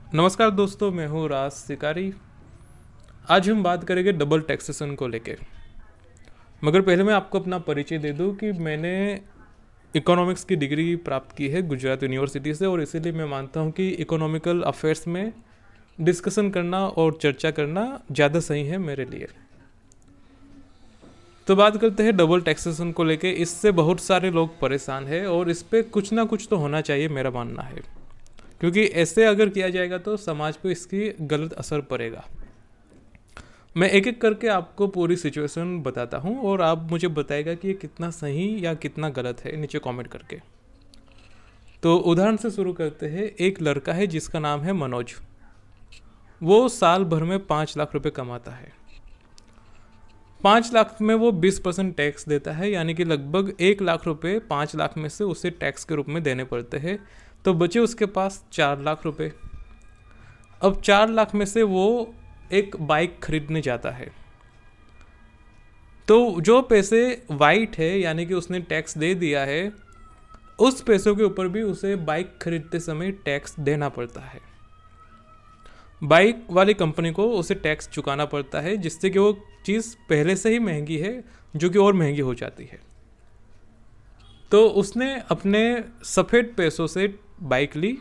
नमस्कार दोस्तों, मैं हूँ राज शिकारी। आज हम बात करेंगे डबल टैक्सेशन को लेके। मगर पहले मैं आपको अपना परिचय दे दूँ कि मैंने इकोनॉमिक्स की डिग्री प्राप्त की है गुजरात यूनिवर्सिटी से, और इसीलिए मैं मानता हूँ कि इकोनॉमिकल अफेयर्स में डिस्कशन करना और चर्चा करना ज़्यादा सही है मेरे लिए। तो बात करते हैं डबल टैक्सेशन को लेके। इससे बहुत सारे लोग परेशान हैं और इस पर कुछ ना कुछ तो होना चाहिए, मेरा मानना है, क्योंकि ऐसे अगर किया जाएगा तो समाज पे इसकी गलत असर पड़ेगा। मैं एक एक करके आपको पूरी सिचुएशन बताता हूँ और आप मुझे बताएगा कि ये कितना सही या कितना गलत है, नीचे कमेंट करके। तो उदाहरण से शुरू करते हैं। एक लड़का है जिसका नाम है मनोज। वो साल भर में 5 लाख रुपए कमाता है। 5 लाख में वो 20% टैक्स देता है, यानी कि लगभग 1 लाख रुपए 5 लाख में से उसे टैक्स के रूप में देने पड़ते हैं। तो बचे उसके पास 4 लाख रुपए। अब 4 लाख में से वो एक बाइक खरीदने जाता है। तो जो पैसे वाइट है, यानी कि उसने टैक्स दे दिया है, उस पैसों के ऊपर भी उसे बाइक खरीदते समय टैक्स देना पड़ता है। बाइक वाली कंपनी को उसे टैक्स चुकाना पड़ता है, जिससे कि वो चीज़ पहले से ही महंगी है, जो कि और महंगी हो जाती है। तो उसने अपने सफ़ेद पैसों से बाइक ली।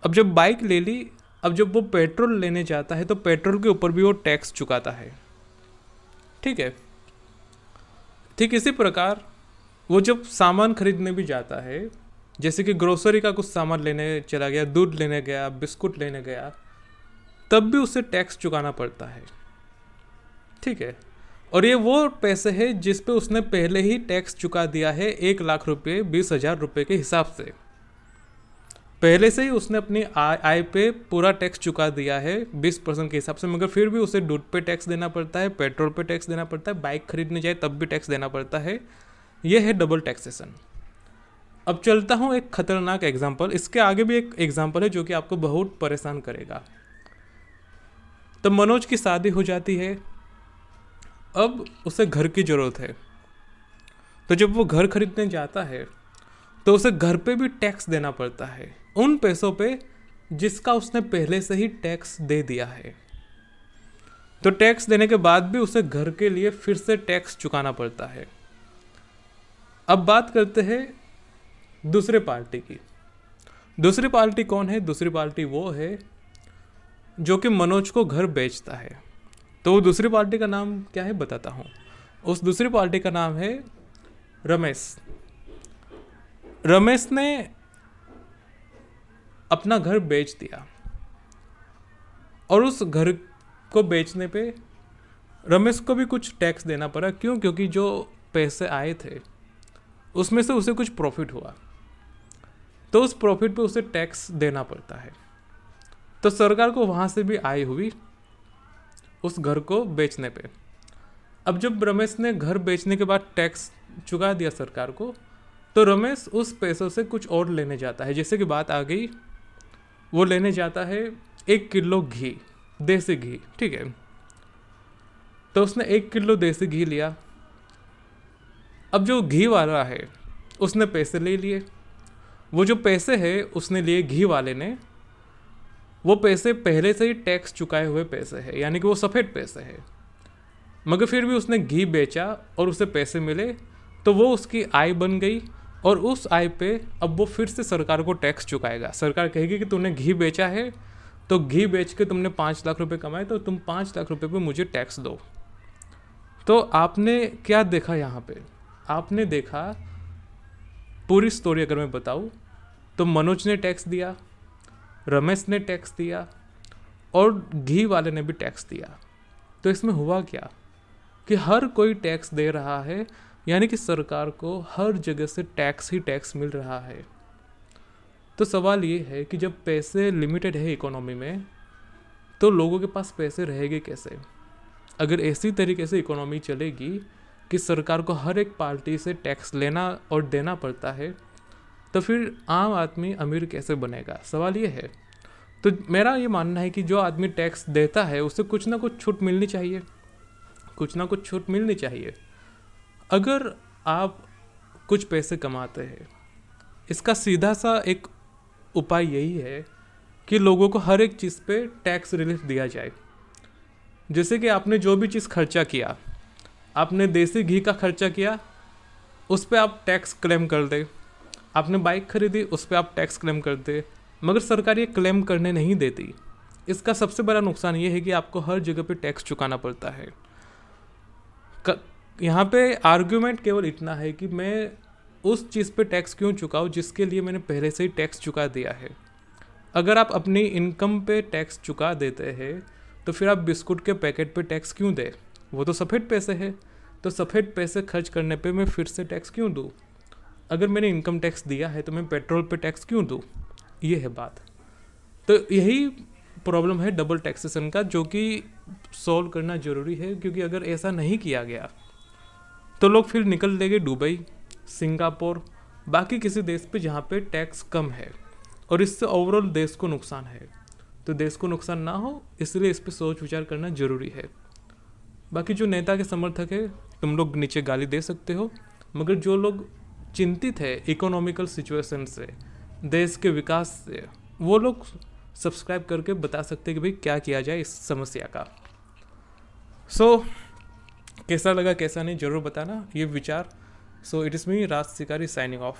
अब जब बाइक ले ली, अब जब वो पेट्रोल लेने जाता है तो पेट्रोल के ऊपर भी वो टैक्स चुकाता है। ठीक है। ठीक इसी प्रकार वो जब सामान खरीदने भी जाता है, जैसे कि ग्रोसरी का कुछ सामान लेने चला गया, दूध लेने गया, बिस्कुट लेने गया, तब भी उसे टैक्स चुकाना पड़ता है। ठीक है। और ये वो पैसे है जिस पे उसने पहले ही टैक्स चुका दिया है 1 लाख रुपए 20,000 रुपये के हिसाब से। पहले से ही उसने अपनी आय पे पूरा टैक्स चुका दिया है 20% के हिसाब से, मगर फिर भी उसे दूध पे टैक्स देना पड़ता है, पेट्रोल पे टैक्स देना पड़ता है, बाइक खरीदने जाए तब भी टैक्स देना पड़ता है। यह है डबल टैक्सेशन। अब चलता हूँ एक खतरनाक एग्जाम्पल। इसके आगे भी एक एग्जाम्पल है जो कि आपको बहुत परेशान करेगा। तब मनोज की शादी हो जाती है। अब उसे घर की ज़रूरत है। तो जब वो घर खरीदने जाता है तो उसे घर पे भी टैक्स देना पड़ता है, उन पैसों पे जिसका उसने पहले से ही टैक्स दे दिया है। तो टैक्स देने के बाद भी उसे घर के लिए फिर से टैक्स चुकाना पड़ता है। अब बात करते हैं दूसरे पार्टी की। दूसरी पार्टी कौन है? दूसरी पार्टी वो है जो कि मनोज को घर बेचता है। तो वो दूसरी पार्टी का नाम क्या है बताता हूँ। उस दूसरी पार्टी का नाम है रमेश। रमेश ने अपना घर बेच दिया, और उस घर को बेचने पे रमेश को भी कुछ टैक्स देना पड़ा। क्यों? क्योंकि जो पैसे आए थे उसमें से उसे कुछ प्रॉफिट हुआ, तो उस प्रॉफिट पे उसे टैक्स देना पड़ता है। तो सरकार को वहाँ से भी आय हुई उस घर को बेचने पे। अब जब रमेश ने घर बेचने के बाद टैक्स चुका दिया सरकार को, तो रमेश उस पैसों से कुछ और लेने जाता है। जैसे कि बात आ गई, वो लेने जाता है 1 किलो घी, देसी घी। ठीक है। तो उसने 1 किलो देसी घी लिया। अब जो घी वाला है उसने पैसे ले लिए। वो जो पैसे है उसने लिए घी वाले ने, वो पैसे पहले से ही टैक्स चुकाए हुए पैसे हैं, यानी कि वो सफ़ेद पैसे हैं। मगर फिर भी उसने घी बेचा और उसे पैसे मिले, तो वो उसकी आय बन गई। और उस आय पे अब वो फिर से सरकार को टैक्स चुकाएगा। सरकार कहेगी कि तुमने घी बेचा है, तो घी बेच के तुमने 5 लाख रुपए कमाए, तो तुम 5 लाख रुपए पे मुझे टैक्स दो। तो आपने क्या देखा यहाँ पे? आपने देखा, पूरी स्टोरी अगर मैं बताऊँ, तो मनोज ने टैक्स दिया, रमेश ने टैक्स दिया, और घी वाले ने भी टैक्स दिया। तो इसमें हुआ क्या कि हर कोई टैक्स दे रहा है, यानी कि सरकार को हर जगह से टैक्स ही टैक्स मिल रहा है। तो सवाल ये है कि जब पैसे लिमिटेड है इकोनॉमी में, तो लोगों के पास पैसे रहेंगे कैसे? अगर ऐसी तरीके से इकोनॉमी चलेगी कि सरकार को हर एक पार्टी से टैक्स लेना और देना पड़ता है, तो फिर आम आदमी अमीर कैसे बनेगा? सवाल ये है। तो मेरा ये मानना है कि जो आदमी टैक्स देता है उसे कुछ ना कुछ छूट मिलनी चाहिए, कुछ ना कुछ छूट मिलनी चाहिए। अगर आप कुछ पैसे कमाते हैं, इसका सीधा सा एक उपाय यही है कि लोगों को हर एक चीज़ पे टैक्स रिलीफ दिया जाए। जैसे कि आपने जो भी चीज़ खर्चा किया, आपने देसी घी का खर्चा किया, उस पर आप टैक्स क्लेम कर दे। आपने बाइक खरीदी, उस पर आप टैक्स क्लेम कर दे, मगर सरकार ये क्लेम करने नहीं देती। इसका सबसे बड़ा नुकसान ये है कि आपको हर जगह पे टैक्स चुकाना पड़ता है। यहाँ पे आर्ग्यूमेंट केवल इतना है कि मैं उस चीज़ पे टैक्स क्यों चुकाऊँ जिसके लिए मैंने पहले से ही टैक्स चुका दिया है। अगर आप अपनी इनकम पे टैक्स चुका देते हैं तो फिर आप बिस्कुट के पैकेट पे टैक्स क्यों दें? वो तो सफ़ेद पैसे है, तो सफ़ेद पैसे खर्च करने पे मैं फिर से टैक्स क्यों दूँ? अगर मैंने इनकम टैक्स दिया है तो मैं पेट्रोल पे टैक्स क्यों दूँ? ये है बात। तो यही प्रॉब्लम है डबल टैक्सेशन का, जो कि सॉल्व करना ज़रूरी है, क्योंकि अगर ऐसा नहीं किया गया तो लोग फिर निकल लेंगे दुबई, सिंगापुर, बाकी किसी देश पे जहाँ पे टैक्स कम है, और इससे ओवरऑल देश को नुकसान है। तो देश को नुकसान ना हो इसलिए इस पर सोच विचार करना ज़रूरी है। बाकी जो नेता के समर्थक है, तुम लोग नीचे गाली दे सकते हो, मगर जो लोग चिंतित है इकोनॉमिकल सिचुएशन से, देश के विकास से, वो लोग सब्सक्राइब करके बता सकते हैं कि भाई क्या किया जाए इस समस्या का। सो कैसा लगा कैसा नहीं ज़रूर बताना ये विचार। सो इट इज़ मी राज शिकारी साइनिंग ऑफ।